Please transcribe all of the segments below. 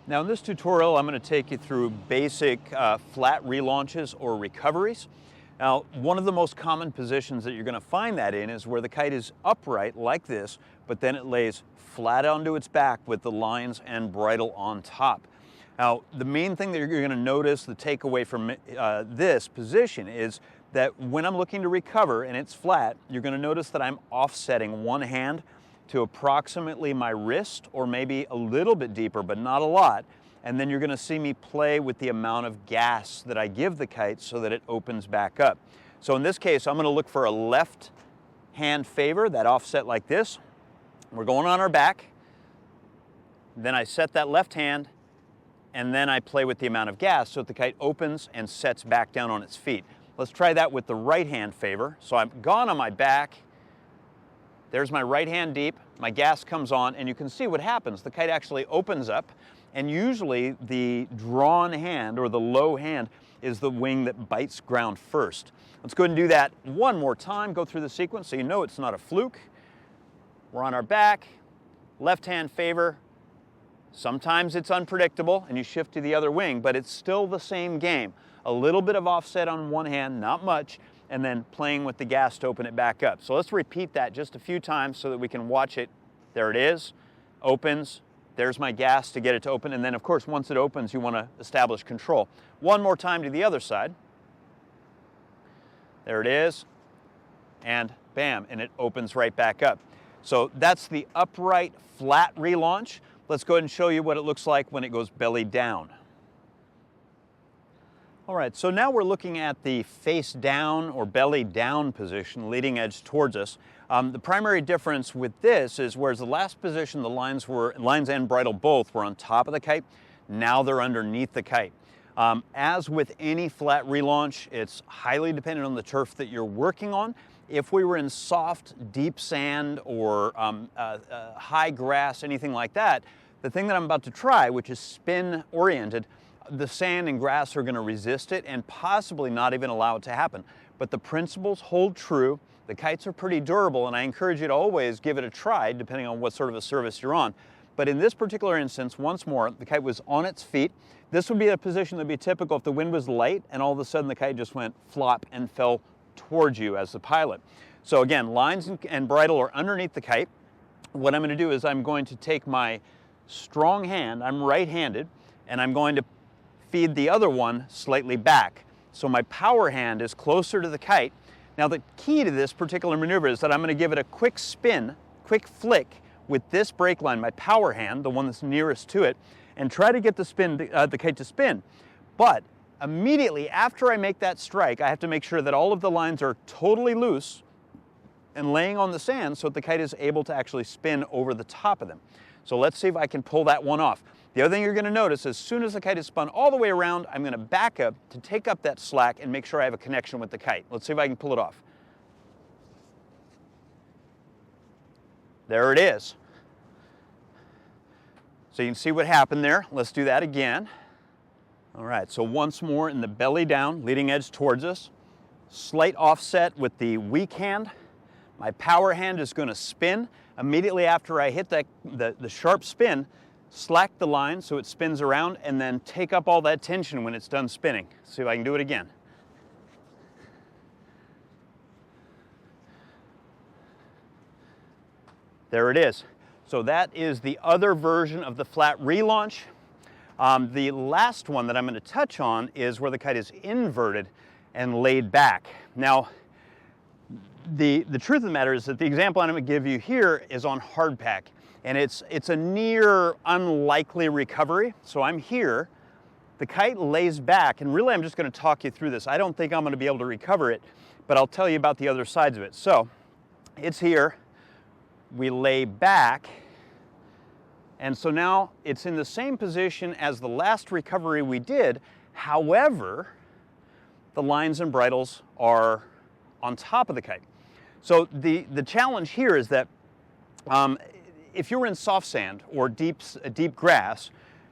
Now in this tutorial, I'm going to take you through basic flat relaunches or recoveries. Now, one of the most common positions that you're going to find that in is where the kite is upright like this, but then it lays flat onto its back with the lines and bridle on top. Now, the main thing that you're going to notice, the takeaway from this position is that when I'm looking to recover and it's flat, you're going to notice that I'm offsetting one hand to approximately my wrist, or maybe a little bit deeper, but not a lot. And then you're going to see me play with the amount of gas that I give the kite so that it opens back up. So in this case, I'm going to look for a left hand favor, that offset like this. We're going on our back. Then I set that left hand, and then I play with the amount of gas so that the kite opens and sets back down on its feet. Let's try that with the right hand favor. So I've gone on my back. There's my right hand deep. My gas comes on, and you can see what happens. The kite actually opens up. And usually the drawn hand, or the low hand, is the wing that bites ground first. Let's go ahead and do that one more time. Go through the sequence so you know it's not a fluke. We're on our back, left hand favor. Sometimes it's unpredictable and you shift to the other wing, but it's still the same game. A little bit of offset on one hand, not much, and then playing with the gas to open it back up. So let's repeat that just a few times so that we can watch it. There it is, opens. There's my gas to get it to open, and then of course once it opens you want to establish control. One more time to the other side. There it is, and bam, and it opens right back up. So that's the upright flat relaunch. Let's go ahead and show you what it looks like when it goes belly down. All right, so now we're looking at the face down or belly down position, leading edge towards us. The primary difference with this is whereas the last position the lines and bridle both were on top of the kite, now they're underneath the kite. As with any flat relaunch, it's highly dependent on the turf that you're working on. If we were in soft, deep sand or high grass, anything like that, the thing that I'm about to try, which is spin oriented, the sand and grass are going to resist it and possibly not even allow it to happen. But the principles hold true. The kites are pretty durable, and I encourage you to always give it a try depending on what sort of a service you're on. But in this particular instance, once more, the kite was on its feet. This would be a position that would be typical if the wind was light and all of a sudden the kite just went flop and fell towards you as the pilot. So again, lines and bridle are underneath the kite. What I'm going to do is I'm going to take my strong hand, I'm right-handed, and I'm going to feed the other one slightly back. So my power hand is closer to the kite. Now the key to this particular maneuver is that I'm going to give it a quick spin, quick flick with this brake line, my power hand, the one that's nearest to it, and try to get the kite to spin. But immediately after I make that strike, I have to make sure that all of the lines are totally loose and laying on the sand so that the kite is able to actually spin over the top of them. So let's see if I can pull that one off. The other thing you're going to notice, as soon as the kite is spun all the way around, I'm going to back up to take up that slack and make sure I have a connection with the kite. Let's see if I can pull it off. There it is. So you can see what happened there. Let's do that again. All right, so once more in the belly down, leading edge towards us. Slight offset with the weak hand. My power hand is going to spin. Immediately after I hit the sharp spin, slack the line so it spins around, and then take up all that tension when it's done spinning. See if I can do it again. There it is. So that is the other version of the flat relaunch. The last one that I'm going to touch on is where the kite is inverted and laid back. Now, the truth of the matter is that the example I'm going to give you here is on hard pack. And it's a near unlikely recovery. So I'm here, the kite lays back, and really I'm just going to talk you through this. I don't think I'm going to be able to recover it, but I'll tell you about the other sides of it. So it's here, we lay back, and so now it's in the same position as the last recovery we did. However, the lines and bridles are on top of the kite. So the challenge here is that if you're in soft sand or deep grass,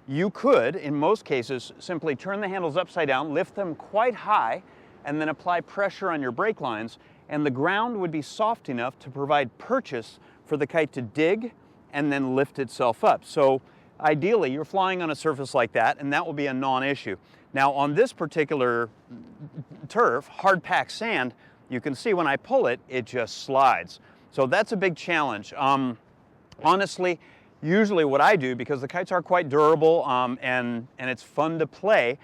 you could, in most cases, simply turn the handles upside down, lift them quite high, and then apply pressure on your brake lines, and the ground would be soft enough to provide purchase for the kite to dig and then lift itself up. So ideally you're flying on a surface like that, and that will be a non-issue. Now on this particular turf, hard packed sand, you can see when I pull it, it just slides. So that's a big challenge. Honestly, usually what I do, because the kites are quite durable and it's fun to play,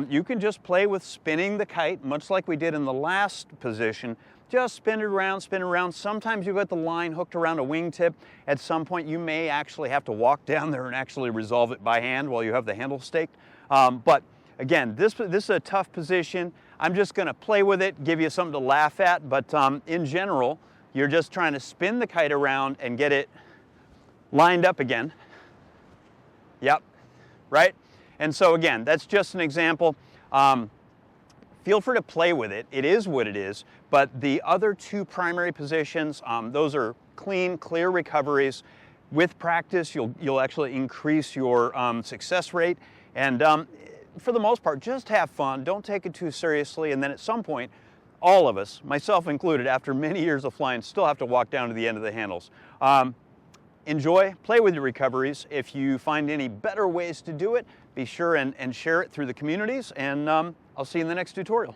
you can just play with spinning the kite, much like we did in the last position. Just spin it around, spin it around. Sometimes you've got the line hooked around a wingtip. At some point you may actually have to walk down there and actually resolve it by hand while you have the handle staked. But again, this is a tough position. I'm just going to play with it, give you something to laugh at, but in general, you're just trying to spin the kite around and get it lined up again. Yep, right? And so again, that's just an example. Feel free to play with it. It is what it is, but the other two primary positions, those are clean, clear recoveries. With practice, you'll actually increase your success rate, and for the most part, just have fun. Don't take it too seriously, and then at some point, all of us, myself included, after many years of flying, still have to walk down to the end of the handles. Enjoy, play with your recoveries. If you find any better ways to do it, be sure and share it through the communities, and I'll see you in the next tutorial.